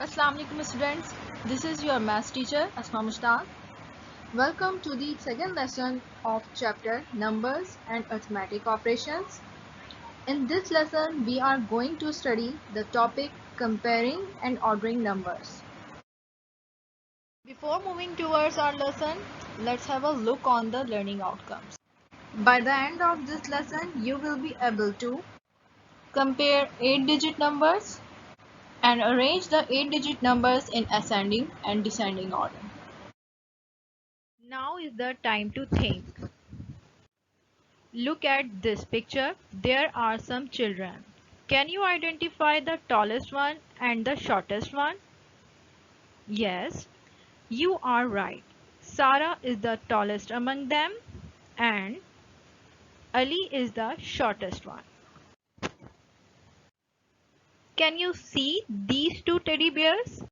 Assalamu alaikum students. This is your maths teacher Asma Mushtaq. Welcome to the second lesson of chapter Numbers and Arithmetic Operations. In this lesson, we are going to study the topic comparing and ordering numbers. Before moving towards our lesson, let's have a look on the learning outcomes. By the end of this lesson, you will be able to compare 8-digit numbers and arrange the 8-digit numbers in ascending and descending order. Now is the time to think. Look at this picture. There are some children. Can you identify the tallest one and the shortest one? Yes, you are right. Sarah is the tallest among them and Ali is the shortest one. Can you see these two teddy bears?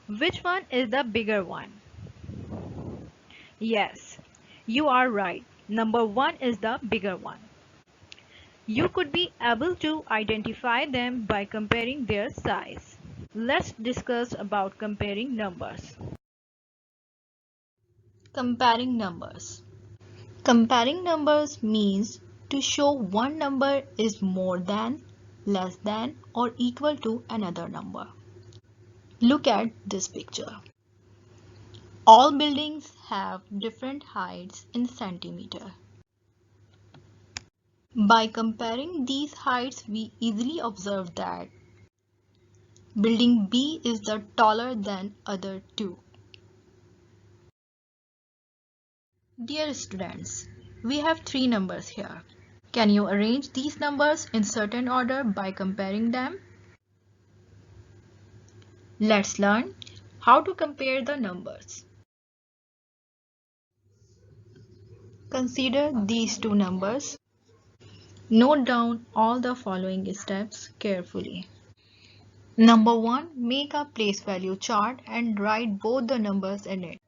Which one is the bigger one? Yes, you are right. Number one is the bigger one. You could be able to identify them by comparing their size. Let's discuss about comparing numbers. Comparing numbers. Comparing numbers means to show one number is more than, less than, or equal to another number. Look at this picture. All buildings have different heights in centimeter. By comparing these heights, we easily observe that building B is the taller than other two. Dear students, we have three numbers here. Can you arrange these numbers in certain order by comparing them? Let's learn how to compare the numbers. Consider these two numbers. Note down all the following steps carefully. Number 1. Make a place value chart and write both the numbers in it.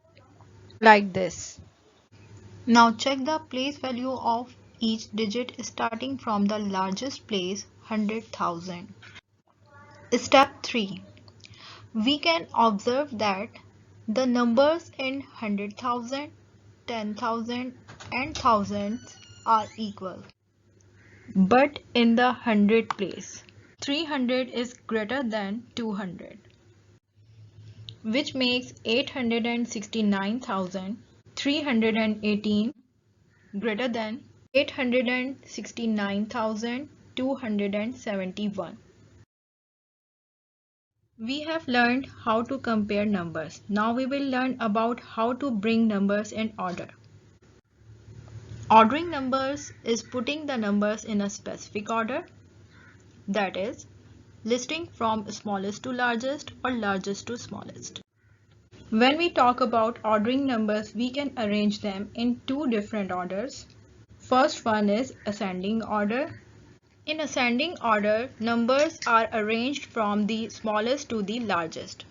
Like this. Now check the place value of each digit starting from the largest place 100,000. Step 3. We can observe that the numbers in 100,000, 10,000 and thousands are equal. But in the hundred place, 300 is greater than 200, which makes 869,318 greater than 869,271. We have learned how to compare numbers. Now we will learn about how to bring numbers in order. Ordering numbers is putting the numbers in a specific order, that is, listing from smallest to largest or largest to smallest. When we talk about ordering numbers, we can arrange them in two different orders. First one is ascending order. In ascending order, numbers are arranged from the smallest to the largest.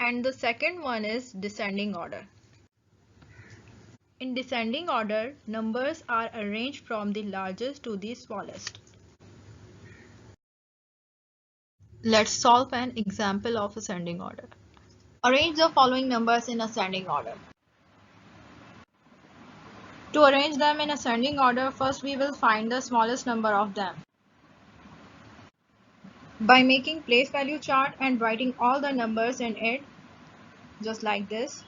And the second one is descending order. In descending order, numbers are arranged from the largest to the smallest. Let's solve an example of ascending order. Arrange the following numbers in ascending order. To arrange them in ascending order, first we will find the smallest number of them. By making place value chart and writing all the numbers in it, just like this.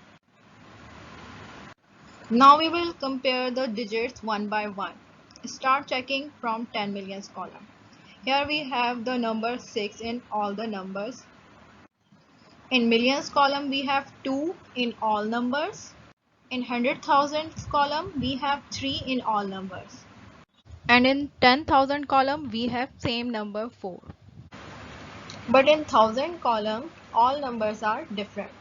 Now we will compare the digits one by one. Start checking from 10 millions column. Here we have the number 6 in all the numbers. In millions column we have 2 in all numbers. In 100,000 column we have 3 in all numbers. And in 10,000 column we have same number 4. But in 1000 column all numbers are different.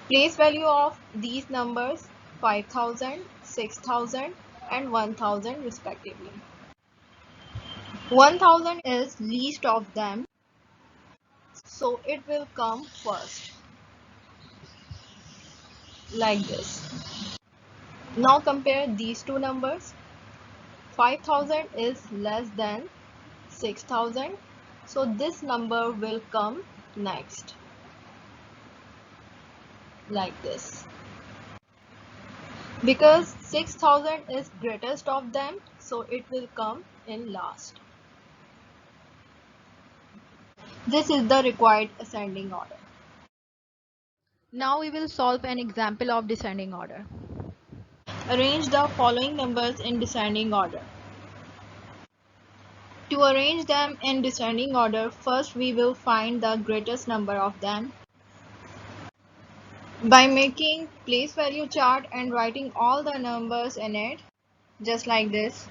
Place value of these numbers 5,000, 6,000 and 1,000 respectively. 1,000 is least of them, so it will come first. Like this. Now compare these two numbers. 5,000 is less than 6,000, so this number will come next, like this. Because 6000 is greatest of them, so it will come in last. This is the required ascending order. Now we will solve an example of descending order. Arrange the following numbers in descending order. To arrange them in descending order, first we will find the greatest number of them by making place value chart and writing all the numbers in it, just like this.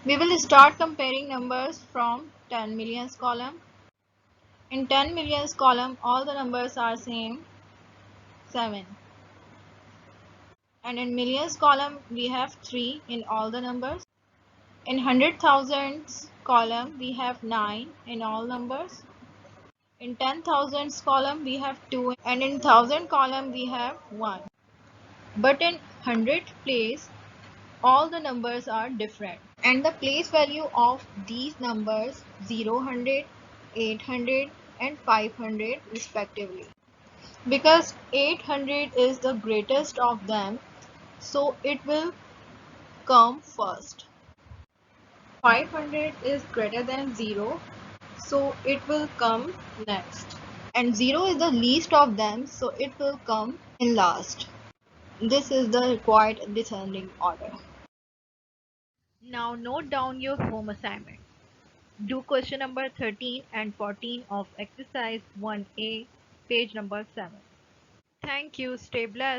We will start comparing numbers from 10 millions column. In 10 millions column, all the numbers are same, 7. And in millions column, we have 3 in all the numbers. In 100,000s column, we have 9 in all numbers. In 10,000s column, we have 2, and in 1000 column, we have 1. But in 100 place, all the numbers are different. And the place value of these numbers 0, 100, 800 and 500 respectively. Because 800 is the greatest of them, so it will come first. 500 is greater than 0, so it will come next. And 0 is the least of them, so it will come in last. This is the required descending order. Now note down your home assignment. Do question number 13 and 14 of exercise 1A, page number 7. Thank you. Stay blessed.